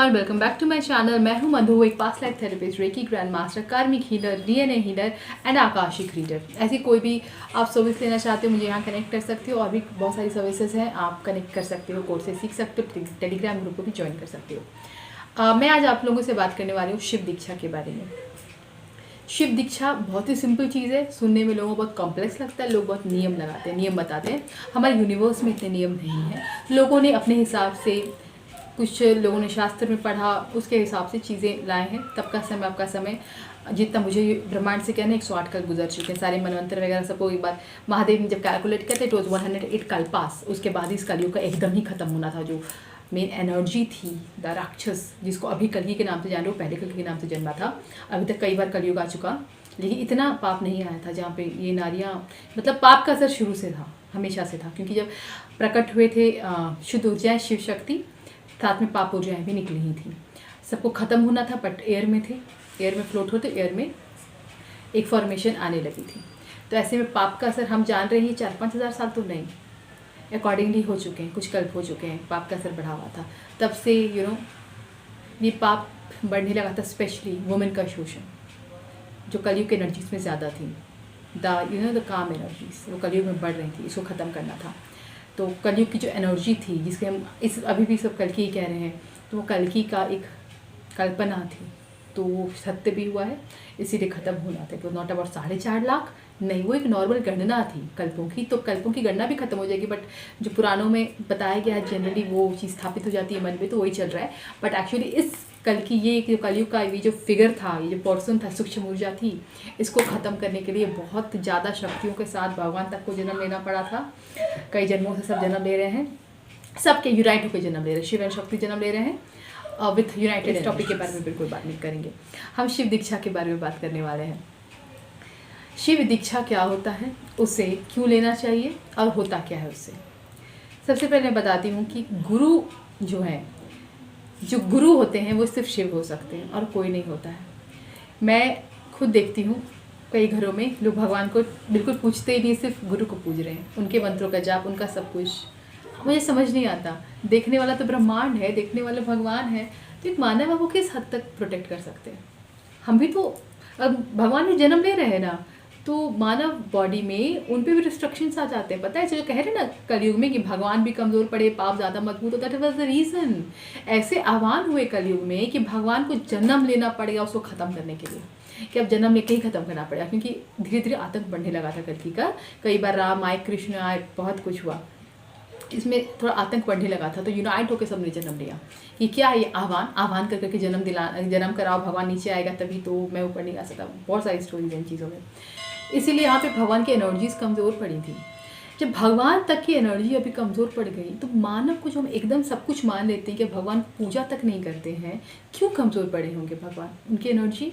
Everyone, welcome back to my channel. मैं हूं मधु, एक past life therapist, reiki grand master, karmic healer, DNA healer and akashic reader. ऐसी कोई भी आप सर्विस लेना चाहते हो मुझे यहाँ कनेक्ट कर सकते हो। और भी बहुत सारी सर्विसेज हैं, आप कनेक्ट कर सकते हो, कोर्सेज सीख सकते हो, टेलीग्राम ग्रुप को भी ज्वाइन कर सकते हो। मैं आज आप लोगों से बात करने वाली हूँ शिव दीक्षा के बारे में। शिव दीक्षा बहुत ही सिंपल चीज़ है, सुनने में लोगों को बहुत कॉम्प्लेक्स लगता है। लोग बहुत नियम लगाते हैं, नियम बताते हैं। हमारे यूनिवर्स में इतने नियम नहीं हैं। लोगों ने अपने हिसाब से, कुछ लोगों ने शास्त्र में पढ़ा, उसके हिसाब से चीज़ें लाए हैं। तब का समय, आपका समय, जितना मुझे ब्रह्मांड से कहना 108 कल गुजर चुके हैं। सारे मनवंतर वगैरह सबको एक बार महादेव ने जब कैलकुलेट करते तो 108 कल पास, उसके बाद ही इस कलयुग का एकदम ही खत्म होना था। जो मेन एनर्जी थी द राक्षस, जिसको अभी कलयुग के नाम से जान रहे हो, पहले कलयुग के नाम से जन्मा था। अभी तक कई बार कलयुग आ चुका, लेकिन इतना पाप नहीं आया था जहाँ पे ये नारियाँ, मतलब पाप का असर शुरू से था, हमेशा से था। क्योंकि जब प्रकट हुए थे शुद्ध ऊर्जाएं, शिव शक्ति, साथ में पाप ऊर्जाएं भी निकली ही थी। सबको ख़त्म होना था, बट एयर में थे, एयर में फ्लोट होते, एयर में एक फॉर्मेशन आने लगी थी। तो ऐसे में पाप का असर हम जान रहे हैं 4-5 हज़ार साल तो नहीं, अकॉर्डिंगली हो चुके हैं, कुछ कल्प हो चुके हैं। पाप का असर बढ़ा हुआ था, तब से ये पाप बढ़ने लगा था। स्पेशली वुमेन का शोषण, जो कलयुग के एनर्जीज में ज़्यादा थी, द काम एनर्जीज, वो कलयुग में बढ़ रही थी, इसको ख़त्म करना था। तो कलयुग की जो एनर्जी थी, जिसके हम इस अभी भी सब कल्कि ही कह रहे हैं, तो वो कल्कि का एक कल्पना थी, तो वो सत्य भी हुआ है, इसीलिए ख़त्म होना था। तो नॉट अबाउट 4.5 लाख नहीं, वो एक नॉर्मल गणना थी कल्पों की। तो कल्पों की गणना भी खत्म हो जाएगी, बट जो पुराणों में बताया गया है जनरली वो चीज़ स्थापित हो जाती है मन में, तो वही चल रहा है। बट एक्चुअली इस कल की ये जो कलयुग का ये जो फिगर था, ये जो पर्सन था, सूक्ष्म ऊर्जा थी, इसको ख़त्म करने के लिए बहुत ज़्यादा शक्तियों के साथ भगवान तक को जन्म लेना पड़ा था। कई जन्मों से सब जन्म ले रहे हैं, सबके यूनाइट होकर जन्म ले रहे हैं, शिव एंड शक्ति जन्म ले रहे हैं विथ यूनाइटेड। इस टॉपिक के बारे में बिल्कुल बात नहीं करेंगे, हम शिव दीक्षा के बारे में बात करने वाले हैं। शिव दीक्षा क्या होता है, उसे क्यों लेना चाहिए और होता क्या है उससे। सबसे पहले मैं बताती हूँ कि गुरु जो है, जो गुरु होते हैं वो सिर्फ शिव हो सकते हैं और कोई नहीं होता है। मैं खुद देखती हूँ कई घरों में लोग भगवान को बिल्कुल पूछते ही नहीं, सिर्फ गुरु को पूज रहे हैं, उनके मंत्रों का जाप, उनका सब कुछ। मुझे समझ नहीं आता, देखने वाला तो ब्रह्मांड है, देखने वाला भगवान है, तो एक मानव है, वो किस हद तक प्रोटेक्ट कर सकते हैं। हम भी तो अब भगवान में जन्म ले रहे हैं ना, तो मानव बॉडी में उन पे भी रिस्ट्रिक्शंस आ जाते हैं। पता है, जो कह रहे हैं ना कलयुग में कि भगवान भी कमज़ोर पड़े, पाप ज़्यादा मजबूत होता है, दैट वाज द रीज़न। ऐसे आह्वान हुए कलयुग में कि भगवान को जन्म लेना पड़ेगा उसको ख़त्म करने के लिए, कि अब जन्म लेके ही ख़त्म करना पड़ेगा। क्योंकि धीरे धीरे आतंक बढ़ने लगा था कलकी का। कई बार राम आए, कृष्ण आए, बहुत कुछ हुआ, इसमें थोड़ा आतंक बढ़ने लगा था। तो यूनाइट होकर सबने जन्म लिया कि क्या है ये आह्वान कर करके जन्म कराओ, भगवान नीचे आएगा तभी तो मैं ऊपर नहीं आ सकता। बहुत सारी स्टोरीज हैं इन चीज़ों में। इसीलिए यहाँ पे भगवान की एनर्जीज कमज़ोर पड़ी थी। जब भगवान तक की एनर्जी अभी कमज़ोर पड़ गई, तो मानव को जो हम एकदम सब कुछ मान लेते हैं कि भगवान पूजा तक नहीं करते हैं, क्यों कमज़ोर पड़े होंगे भगवान? उनकी एनर्जी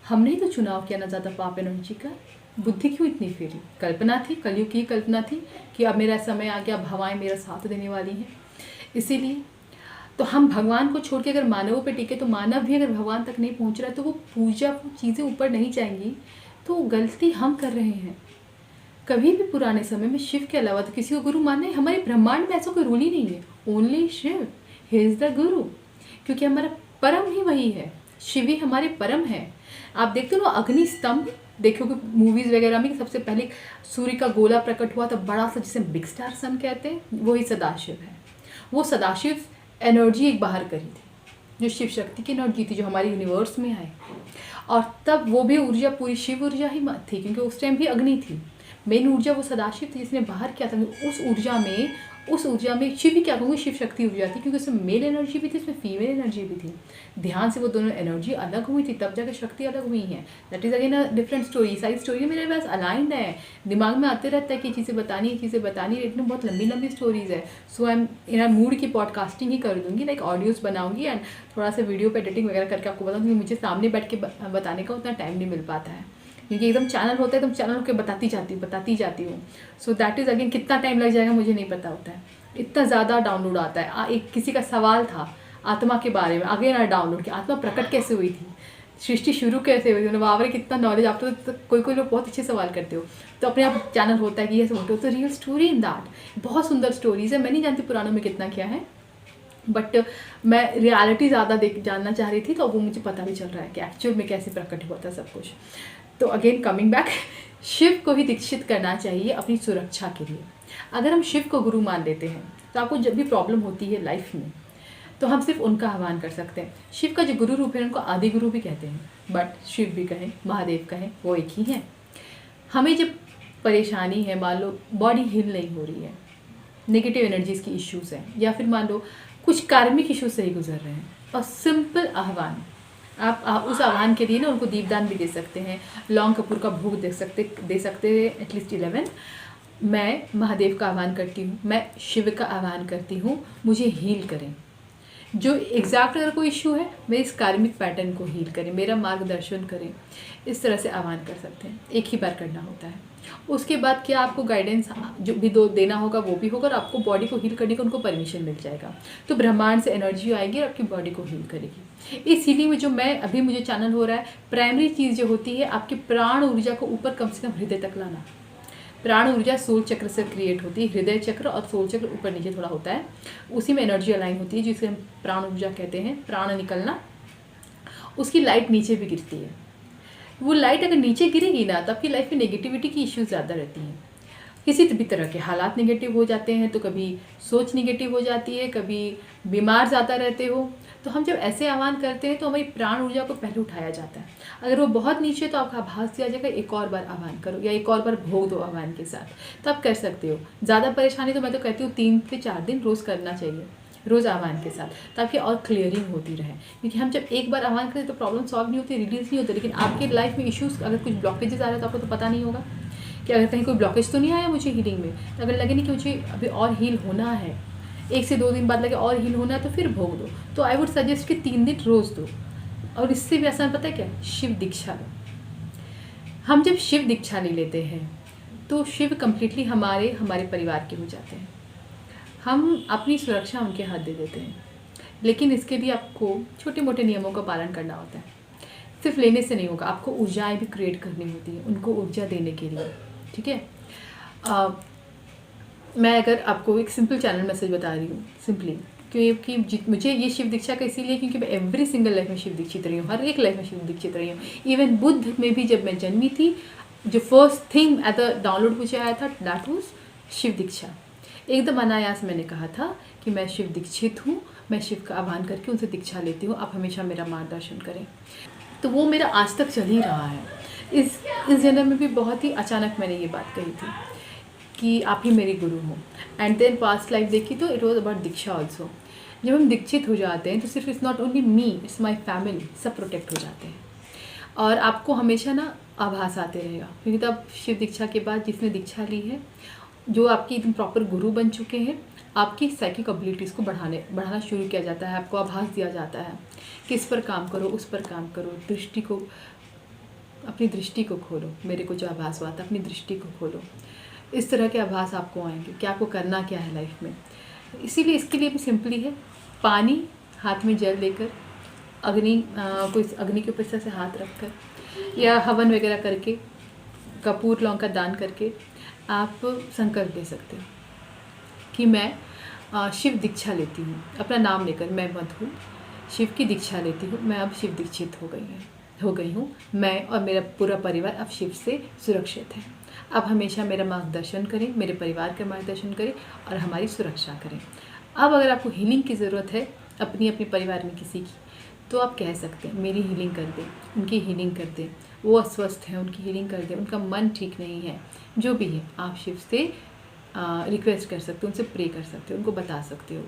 हमने ही तो चुनाव किया ना ज़्यादा पाप एनर्जी का। बुद्धि क्यों इतनी फेरी? कल्पना थी, कलयुग की कल्पना थी कि अब मेरा समय आ गया, भवाएं मेरा साथ देने वाली हैं। इसीलिए तो हम भगवान को छोड़ के अगर मानवों पे टिके, तो मानव भी अगर भगवान तक नहीं पहुंच रहा है, तो वो पूजा चीज़ें ऊपर नहीं जाएंगी। तो गलती हम कर रहे हैं। कभी भी पुराने समय में शिव के अलावा तो किसी को गुरु मानना है, हमारे ब्रह्मांड में ऐसा कोई रूल ही नहीं है। Only Shiva, he is the guru, क्योंकि हमारा परम ही वही है, शिव ही हमारे परम है। आप देखते हो ना अग्नि स्तंभ, देखोगे मूवीज़ वगैरह में, सबसे पहले सूर्य का गोला प्रकट हुआ था बड़ा सा, जिसे बिग स्टार सन कहते हैं, वही सदाशिव है। वो सदाशिव एनर्जी एक बाहर करी थी, जो शिव शक्ति की एनर्जी थी, जो हमारे यूनिवर्स में आए। और तब वो भी ऊर्जा पूरी शिव ऊर्जा ही थी, क्योंकि उस टाइम भी अग्नि थी। मेन ऊर्जा वो सदाशिव थी, जिसने बाहर किया था। उस ऊर्जा में शिव ही क्या कहूँगी, शिव शक्ति ऊर्जा थी, क्योंकि उसमें मेल एनर्जी भी थी, उसमें फीमेल एनर्जी भी थी। ध्यान से वो दोनों एनर्जी अलग हुई थी, तब जाकर शक्ति अलग हुई हैं। That is again a different story. सारी स्टोरी मेरे पास अलाइंड है, दिमाग में आते रहता है कि चीज़ें बतानी है, लेकिन बहुत लंबी लंबी स्टोरीज़ है। So I am in a mood की पॉडकास्टिंग ही कर दूँगी, लाइक ऑडियोज़ बनाऊँगी एंड थोड़ा सा वीडियो पर एडिटिंग वगैरह करके आपको बताऊँगी। मुझे सामने बैठ के बताने का उतना टाइम नहीं मिल पाता है, क्योंकि एकदम चैनल होता है, एकदम चैनल के बताती जाती हूँ। सो दैट इज़ अगेन कितना टाइम लग जाएगा मुझे नहीं पता होता है, इतना ज़्यादा डाउनलोड आता है। एक किसी का सवाल था आत्मा के बारे में, आगे ना डाउनलोड किया, आत्मा प्रकट कैसे हुई थी, सृष्टि शुरू कैसे हुई थी, बाबरे कितना नॉलेज। आप तो कोई लोग बहुत अच्छे सवाल करते हो, तो अपने आप चैनल होता है कि ये बोलते हो, तो रियल स्टोरी इन दैट, बहुत सुंदर स्टोरीज़ है। मैं नहीं जानती पुराणों में कितना क्या है, बट मैं रियलिटी ज़्यादा देख जानना चाह रही थी, तो वो मुझे पता भी चल रहा है कि एक्चुअल में कैसे प्रकट हुआ था सब कुछ। तो अगेन कमिंग बैक, शिव को ही दीक्षित करना चाहिए अपनी सुरक्षा के लिए। अगर हम शिव को गुरु मान लेते हैं तो आपको जब भी प्रॉब्लम होती है लाइफ में, तो हम सिर्फ उनका आह्वान कर सकते हैं। शिव का जो गुरु रूप है उनको आदि गुरु भी कहते हैं, बट शिव भी कहें महादेव कहें वो एक ही हैं। हमें जब परेशानी है, मान लो बॉडी हील नहीं हो रही है, नेगेटिव एनर्जीज की इश्यूज हैं, या फिर मान लो कुछ कार्मिक इश्यूज से ही गुजर रहे हैं, और सिंपल आह्वान, आप उस आह्वान के लिए ना उनको दीपदान भी दे सकते हैं, लौंग कपूर का भोग दे सकते हैं एटलीस्ट 11। मैं महादेव का आह्वान करती हूँ, मैं शिव का आह्वान करती हूँ, मुझे हील करें। जो एग्जैक्ट अगर कोई इशू है, मैं इस कार्मिक पैटर्न को हील करें, मेरा मार्गदर्शन करें, इस तरह से आह्वान कर सकते हैं। एक ही बार करना होता है। उसके बाद क्या आपको गाइडेंस जो भी देना होगा वो भी होगा, और आपको बॉडी को हील करने का उनको परमिशन मिल जाएगा। तो ब्रह्मांड से एनर्जी आएगी और आपकी बॉडी को हील करेगी। इस हीलिंग में जो मैं अभी मुझे चैनल हो रहा है, प्राइमरी चीज़ जो होती है आपकी प्राण ऊर्जा को ऊपर कम से कम हृदय तक लाना। प्राण ऊर्जा सोल चक्र से क्रिएट होती है, हृदय चक्र और सोल चक्र ऊपर नीचे थोड़ा होता है, उसी में एनर्जी अलाइन होती है जिसे हम प्राण ऊर्जा कहते हैं। प्राण निकलना, उसकी लाइट नीचे भी गिरती है। वो लाइट अगर नीचे गिरेगी ना, तो आपकी लाइफ में नेगेटिविटी की इश्यूज ज़्यादा रहती हैं। किसी भी तरह के हालात नेगेटिव हो जाते हैं, तो कभी सोच नेगेटिव हो जाती है, कभी बीमार ज़्यादा रहते हो। तो हम जब ऐसे आह्वान करते हैं तो हमारी प्राण ऊर्जा को पहले उठाया जाता है। अगर वो बहुत नीचे है तो आपका आभास दिया जाएगा, एक और बार आह्वान करो या एक और बार भोग दो आह्वान के साथ, तो आप कर सकते हो। ज़्यादा परेशानी तो मैं तो कहती हूँ 3 से 4 दिन रोज़ करना चाहिए, रोज़ आह्वान के साथ, ताकि और क्लियरिंग होती रहे। क्योंकि हम जब एक बार आह्वान करें तो प्रॉब्लम सॉल्व नहीं होती, रिलीज नहीं होती, लेकिन आपकी लाइफ में इश्यूज अगर कुछ ब्लॉकेजेस आ रहे हैं तो आपको तो पता नहीं होगा कि अगर कहीं कोई ब्लॉकेज तो नहीं आया मुझे हीलिंग में। तो अगर लगे नहीं कि मुझे अभी और हील होना है, 1 से 2 दिन बाद लगे और हील होना है, तो फिर भोग दो। तो आई वुड सजेस्ट कि 3 दिन रोज़ दो। और इससे भी आसान पता है क्या, शिव दीक्षा लो। हम जब शिव दीक्षा ले लेते हैं तो शिव कम्प्लीटली हमारे परिवार के हो जाते हैं। हम अपनी सुरक्षा उनके हाथ दे देते हैं, लेकिन इसके लिए आपको छोटे मोटे नियमों का पालन करना होता है। सिर्फ लेने से नहीं होगा, आपको ऊर्जाएं भी क्रिएट करनी होती है उनको ऊर्जा देने के लिए, ठीक है। मैं अगर आपको एक सिंपल चैनल मैसेज बता रही हूँ, सिंपली, क्योंकि मुझे ये शिव दीक्षा का इसीलिए क्योंकि मैं एवरी सिंगल लाइफ में शिव दीक्षित रही हूँ, हर एक लाइफ में शिव दीक्षित रही हूँ। इवन बुद्ध में भी जब मैं जन्मी थी, जो first thing at the download मुझे आया था, दैट वाज शिव दीक्षा। एकदम अनायास मैंने कहा था कि मैं शिव दीक्षित हूँ, मैं शिव का आह्वान करके उनसे दीक्षा लेती हूँ, आप हमेशा मेरा मार्गदर्शन करें। तो वो मेरा आज तक चल ही रहा है। इस जन्म में भी बहुत ही अचानक मैंने ये बात कही थी कि आप ही मेरी गुरु हो। एंड देन पास्ट लाइफ देखी तो it was about Diksha also. जब हम दीक्षित हो जाते हैं तो सिर्फ it's not only me, it's my family, सब प्रोटेक्ट हो जाते हैं। और आपको हमेशा ना आभास आते रहेगा, क्योंकि तब शिव दीक्षा के बाद जिसने दीक्षा ली है, जो आपकी एकदम प्रॉपर गुरु बन चुके हैं, आपकी साइकिक एबिलिटीज़ को बढ़ाना शुरू किया जाता है। आपको आभास दिया जाता है कि इस पर काम करो, उस पर काम करो, अपनी दृष्टि को खोलो। मेरे को जो आभास हुआ था, अपनी दृष्टि को खोलो। इस तरह के आभास आपको आएंगे कि आपको करना क्या है लाइफ में। इसीलिए इसके लिए भी सिंपली है, पानी, हाथ में जल लेकर, कोई अग्नि के ऊपर से हाथ रखकर या हवन वगैरह करके, कपूर लौंग का दान करके आप संकल्प ले सकते हो कि मैं शिव दीक्षा लेती हूँ। अपना नाम लेकर, मैं मधु शिव की दीक्षा लेती हूँ, मैं अब शिव दीक्षित हो गई हूँ। मैं और मेरा पूरा परिवार अब शिव से सुरक्षित है। अब हमेशा मेरा मार्गदर्शन करें, मेरे परिवार का मार्गदर्शन करें और हमारी सुरक्षा करें। अब अगर आपको हीलिंग की ज़रूरत है अपनी परिवार में किसी की, तो आप कह सकते हैं मेरी हीलिंग कर दें, उनकी हीलिंग कर दें, वो अस्वस्थ हैं उनकी हीलिंग कर दें, उनका मन ठीक नहीं है, जो भी है आप शिव से रिक्वेस्ट कर सकते हो, उनसे प्रे कर सकते हो, उनको बता सकते हो।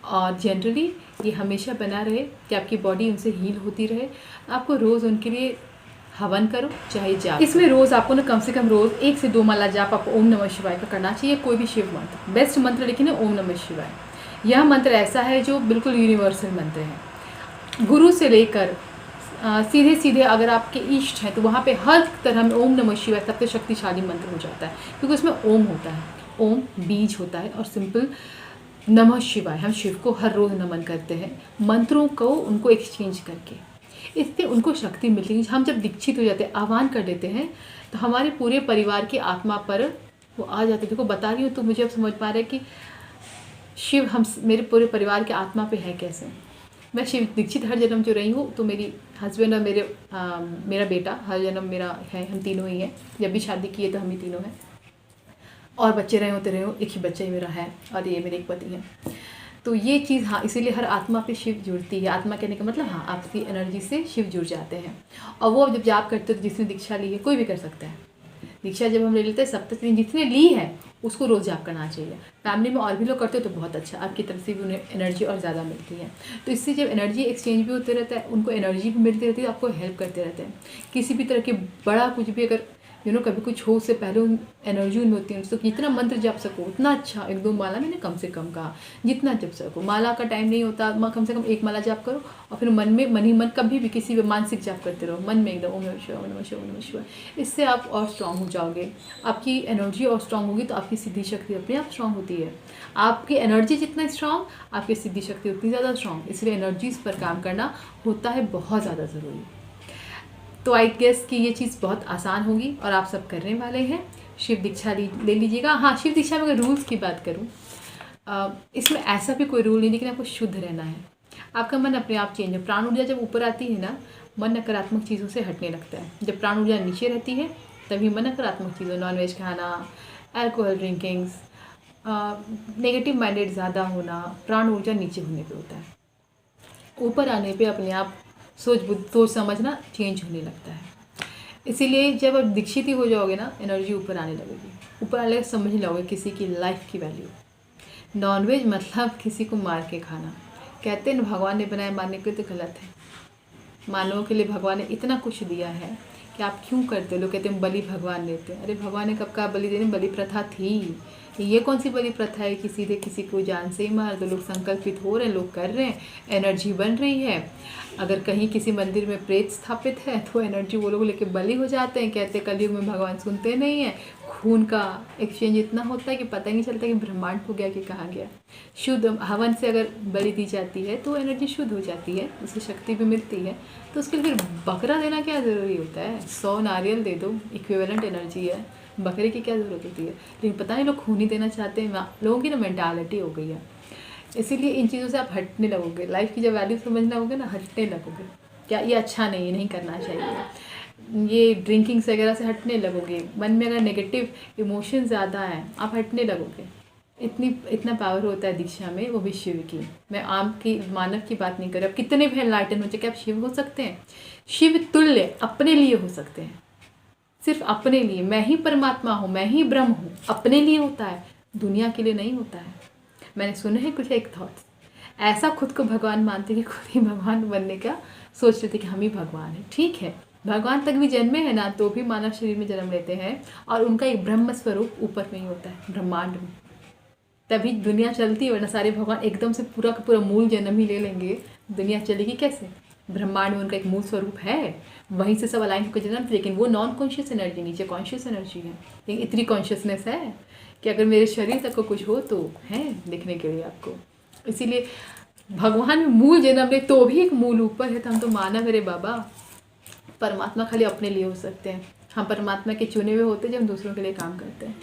और जनरली ये हमेशा बना रहे कि आपकी बॉडी उनसे हील होती रहे। आपको रोज़ उनके लिए हवन करो, चाहे जाप। इसमें रोज़ आपको ना कम से कम रोज़ 1 से 2 माला जाप आपको ओम नमः शिवाय का करना चाहिए। कोई भी शिव मंत्र, बेस्ट मंत्र लेकिन है ओम नमः शिवाय। यह मंत्र ऐसा है जो बिल्कुल यूनिवर्सल मंत्र है। गुरु से लेकर सीधे अगर आपके इष्ट हैं तो वहाँ पे हर तरह में ओम नमः शिवाय सबसे शक्तिशाली मंत्र हो जाता है, क्योंकि उसमें ओम होता है, ओम बीज होता है, और सिंपल नमः शिवाय। हम शिव को हर रोज़ नमन करते हैं, मंत्रों को उनको एक्सचेंज करके, इससे उनको शक्ति मिलती है। हम जब दीक्षित हो जाते हैं, आह्वान कर देते हैं, तो हमारे पूरे परिवार की आत्मा पर वो आ जाते हैं। देखो बता रही हूँ तो मुझे अब समझ पा रहा है कि शिव मेरे पूरे परिवार के आत्मा पे है कैसे। मैं शिव दीक्षित हर जन्म जो रही हूँ, तो मेरी हस्बैंड और मेरा बेटा हर जन्म मेरा है, हम तीनों ही हैं। जब भी शादी की है तो हम ही तीनों हैं, और बच्चे रहे होते रहे हो, एक ही बच्चा ही मेरा है, और ये मेरे एक पति हैं। तो ये चीज़, हाँ, इसीलिए हर आत्मा पे शिव जुड़ती है। आत्मा कहने का मतलब, हाँ, आपकी एनर्जी से शिव जुड़ जाते हैं। और वो जब जाप करते हो तो जिसने दीक्षा ली है, कोई भी कर सकता है दीक्षा। जब हम ले लेते हैं सप्तशती जिसने ली है उसको रोज़ जाप करना चाहिए। फैमिली में और भी लोग करते हो तो बहुत अच्छा, आपकी तरफ से भी उन्हें एनर्जी और ज़्यादा मिलती है। तो इससे जब एनर्जी एक्सचेंज भी होते रहता है, उनको एनर्जी भी मिलती रहती है, आपको हेल्प करते रहते हैं। किसी भी तरह के बड़ा कुछ भी अगर कभी कुछ हो उससे पहले उन एनर्जी उनमें होती है। तो जितना मंत्र जप सको उतना अच्छा। 1-2 माला मैंने कम से कम कहा, जितना जप सको। माला का टाइम नहीं होता, कम से कम 1 माला जप करो, और फिर मन ही मन कभी भी किसी भी मानसिक जप करते रहो, मन में एकदम ओम नमः शिवाय, ओम नमः शिवाय, ओम नमः शिवाय। इससे आप और स्ट्रांग हो जाओगे, आपकी एनर्जी और स्ट्रांग होगी, तो आपकी सिद्धि शक्ति अपने आप स्ट्रांग होती है। आपकी एनर्जी जितना स्ट्रांग, आपकी सिद्धि शक्ति उतनी ज़्यादा स्ट्रांग। इसलिए एनर्जीज पर काम करना होता है बहुत ज़्यादा ज़रूरी। तो आई गेस कि ये चीज़ बहुत आसान होगी और आप सब करने वाले हैं। शिव दीक्षा ले लीजिएगा। हाँ, शिव दीक्षा में अगर रूल्स की बात करूँ, इसमें ऐसा भी कोई रूल नहीं, लेकिन आपको शुद्ध रहना है। आपका मन अपने आप चेंज है। प्राण ऊर्जा जब ऊपर आती है ना, मन नकारात्मक चीज़ों से हटने लगता है। जब प्राण ऊर्जा नीचे रहती है तभी मन नकारात्मक चीज़ों, नॉनवेज खाना, अल्कोहल ड्रिंकिंग्स, नेगेटिव माइंडेड ज़्यादा होना, प्राण ऊर्जा नीचे होने पे होता है। ऊपर आने पे अपने आप सोच समझना चेंज होने लगता है। इसीलिए जब आप दीक्षित ही हो जाओगे ना, एनर्जी ऊपर आने लगेगी। ऊपर आने लगेगा, समझ लोगे किसी की लाइफ की वैल्यू। नॉनवेज मतलब किसी को मार के खाना। कहते हैं भगवान ने बनाया मारने के लिए, तो गलत है। मानवों के लिए भगवान ने इतना कुछ दिया है कि आप क्यों करते हो। लोग कहते हैं बलि भगवान देते हैं। अरे भगवान ने कब कहा बलि देने, बलि प्रथा थी। ये कौन सी बलि प्रथा है कि सीधे किसी को जान से ही मार दो। लोग संकल्पित हो रहे हैं, लोग कर रहे हैं, एनर्जी बन रही है। अगर कहीं किसी मंदिर में प्रेत स्थापित है तो एनर्जी वो लोग लेके बलि हो जाते हैं। कहते हैं कलयुग में भगवान सुनते नहीं हैं। खून का एक्सचेंज इतना होता है कि पता ही नहीं चलता कि ब्रह्मांड हो गया कि कहाँ गया। शुद्ध हवन से अगर बलि दी जाती है तो एनर्जी शुद्ध हो जाती है, उससे शक्ति भी मिलती है। तो उसके लिए फिर बकरा देना क्या ज़रूरी होता है। 100 नारियल दे दो, इक्विवेलेंट एनर्जी है। बकरे की क्या ज़रूरत होती है। लेकिन पता नहीं लोग खून ही देना चाहते हैं। लोगों की ना मेंटालिटी हो गई है। इसीलिए इन चीज़ों से आप हटने लगोगे। लाइफ की जब वैल्यू समझना होगे ना, हटने लगोगे। क्या ये अच्छा नहीं है, नहीं करना चाहिए। ये ड्रिंकिंग्स वगैरह से हटने लगोगे। मन में अगर नेगेटिव इमोशन ज़्यादा है, आप हटने लगोगे। इतना पावर होता है दीक्षा में, वो भी शिव की। मैं आम की मानव की बात नहीं कर रही। अब कितने भी एनलाइटन हो, चाहे आप शिव हो सकते हैं, शिव तुल्य अपने लिए हो सकते हैं। सिर्फ अपने लिए। मैं ही परमात्मा हूँ, मैं ही ब्रह्म हूँ, अपने लिए होता है, दुनिया के लिए नहीं होता है। मैंने सुने हैं कुछ एक थॉट्स, ऐसा खुद को भगवान मानते कि खुद ही भगवान बनने का सोच रहे थे कि हम ही भगवान हैं। ठीक है, भगवान तक भी जन्मे हैं ना, तो भी मानव शरीर में जन्म लेते हैं, और उनका एक ब्रह्म स्वरूप ऊपर में ही होता है, ब्रह्मांड में। तभी दुनिया चलती है, वरना सारे भगवान एकदम से पूरा का पूरा मूल जन्म ही ले लेंगे, दुनिया चलेगी कैसे। ब्रह्मांड में उनका एक मूल स्वरूप है, वहीं से सब अलाइन होकर जन्म। लेकिन वो नॉन कॉन्शियस एनर्जी, नीचे कॉन्शियस एनर्जी है। लेकिन इतनी कॉन्शियसनेस है कि अगर मेरे शरीर तक को कुछ हो तो है देखने के लिए आपको। इसीलिए भगवान में मूल जन्म ले तो भी एक मूल ऊपर है। तो हम तो मानव मेरे बाबा, परमात्मा खाली अपने लिए हो सकते हैं। हम परमात्मा के चुने हुए होते हैं जब हम दूसरों के लिए काम करते हैं।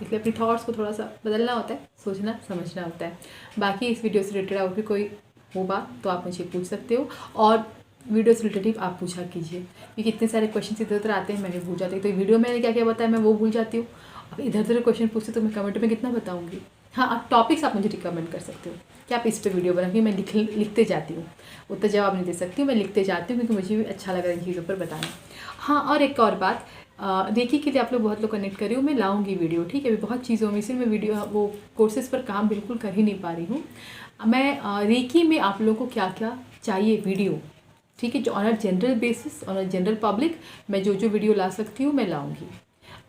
इसलिए अपनी थॉट्स को थोड़ा सा बदलना होता है, सोचना समझना होता है। बाकी इस वीडियो से रिलेटेड और भी कोई हो बात तो आप मुझे पूछ सकते हो, और वीडियो से रिलेटिव आप पूछा कीजिए, क्योंकि इतने सारे क्वेश्चन इधर उधर आते हैं, मैं भी भूल जाती हूँ। तो वीडियो में क्या क्या बताया मैं वो भूल जाती हूँ। अब इधर उधर क्वेश्चन पूछते तो मैं कमेंट में कितना बताऊँगी। हाँ, आप टॉपिक्स आप मुझे रिकमेंड कर सकते हो कि आप इस पर वीडियो बनाइए। मैं लिखते जाती हूँ, उतना जवाब नहीं दे सकती हूँ, मैं लिखते जाती हूँ, क्योंकि मुझे भी अच्छा लग रहा है इन चीज़ों पर बताना। हाँ, और एक और बात, रेकी के लिए आप लोग बहुत लोग कनेक्ट कर रही हूँ, मैं लाऊंगी वीडियो। ठीक है, अभी बहुत चीज़ों में सिर्फ मैं वीडियो वो कोर्सेज़ पर काम बिल्कुल कर ही नहीं पा रही हूँ। मैं रेकी में आप लोगों को क्या क्या चाहिए वीडियो, ठीक है, जो on a general basis, on a general public, मैं जो वीडियो ला सकती हूँ मैं लाऊंगी,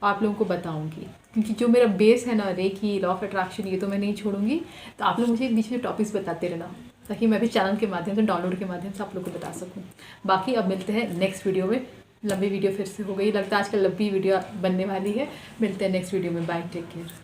आप लोगों को बताऊंगी। क्योंकि जो मेरा बेस है ना, रेकी, लॉ ऑफ अट्रैक्शन, ये तो मैं नहीं छोड़ूंगी। तो आप लोग मुझे बीच में टॉपिक्स बताते रहना, ताकि मैं भी चैनल के माध्यम से, डाउनलोड के माध्यम से आप लोग को बता सकूँ। बाकी अब मिलते हैं नेक्स्ट वीडियो में। लंबी वीडियो फिर से हो गई, लगता है आजकल लंबी वीडियो बनने वाली है। मिलते हैं नेक्स्ट वीडियो में। Bye, take care.